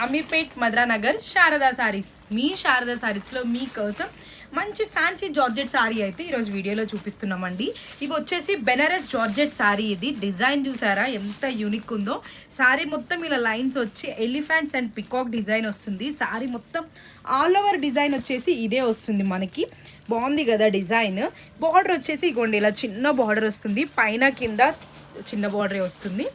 అమీర్పేట్ మద్రానగర్ శారదా సారీస్. మీ శారదా సారీస్లో మీకోసం మంచి fancy georgette sorry అయితే ఈరోజు వీడియోలో చూపిస్తున్నామండి. ఇవి వచ్చేసి బెనారస్ జార్జెట్ సారీ. ఇది డిజైన్ చూసారా ఎంత యూనిక్ ఉందో. సారీ మొత్తం ఇలా లైన్స్ వచ్చి ఎలిఫెంట్స్ అండ్ పికాక్ డిజైన్ వస్తుంది. సారీ మొత్తం ఆల్ ఓవర్ డిజైన్ వచ్చేసి ఇదే వస్తుంది మనకి. బాగుంది కదా డిజైన్. బార్డర్ వచ్చేసి ఇగోండి ఇలా చిన్న బార్డర్ వస్తుంది, పైన కింద చిన్న బార్డరే వస్తుంది.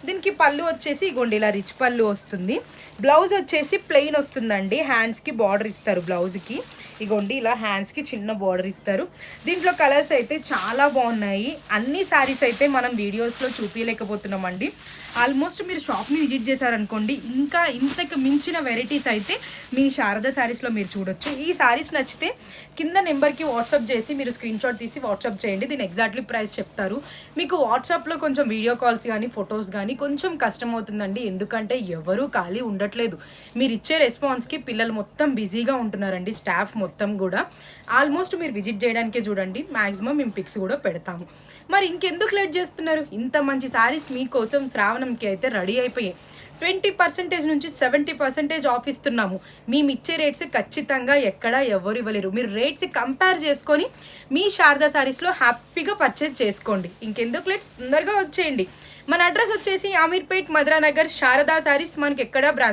దీనికి పళ్ళు వచ్చేసి ఇగోండి ఇలా రిచ్ పళ్ళు వస్తుంది. బ్లౌజ్ వచ్చేసి ప్లెయిన్ వస్తుందండి. హ్యాండ్స్కి బార్డర్ ఇస్తారు బ్లౌజ్కి. ఇగోండి ఇలా హ్యాండ్స్కి చిన్న బార్డర్ ఇస్తారు. దీంట్లో కలర్స్ అయితే చాలా బాగున్నాయి. అన్ని శారీస్ అయితే మనం వీడియోస్లో చూపించలేకపోతున్నామండి. ఆల్మోస్ట్ మీరు షాప్ని విజిట్ చేశారనుకోండి ఇంకా ఇంతకు మించిన వెరైటీస్ అయితే మీ శారదా శారీస్లో మీరు చూడొచ్చు. ఈ శారీస్ నచ్చితే కింద నెంబర్కి వాట్సాప్ చేసి మీరు స్క్రీన్ షాట్ తీసి వాట్సాప్ చేయండి. దీని ఎగ్జాక్ట్లీ ప్రైస్ చెప్తారు. మీకు వాట్సాప్లో కొంచెం వీడియో కాల్స్ కానీ ఫొటోస్ కానీ కొంచెం కష్టం అవుతుందండి, ఎందుకంటే ఎవరూ ఖాళీ ఉండట్లేదు. మీరు ఇచ్చే రెస్పాన్స్కి పిల్లలు మొత్తం బిజీగా ఉంటున్నారండి, స్టాఫ్ మొత్తం కూడా. ఆల్మోస్ట్ మీరు విజిట్ చేయడానికే చూడండి, మ్యాక్సిమం మేము పిక్స్ కూడా పెడతాము. మరి ఇంకెందుకు లేట్ చేస్తున్నారు? ఇంత మంచి శారీస్ మీకోసం శ్రావణంకి అయితే రెడీ అయిపోయాయి. 20% నుంచి 70% ఆఫ్ ఇస్తున్నాము. మేము ఇచ్చే రేట్స్ ఖచ్చితంగా ఎక్కడా ఎవరు ఇవ్వలేరు. మీరు రేట్స్ కంపేర్ చేసుకొని మీ శారదా శారీస్లో హ్యాపీగా పర్చేజ్ చేసుకోండి. ఇంకెందుకు లేట్, తొందరగా వచ్చేయండి. మన అడ్రస్ వచ్చేసి అమీర్పేట్ మద్రానగర్ శారదా శారీస్. మనకి ఎక్కడ బ్రాంచ్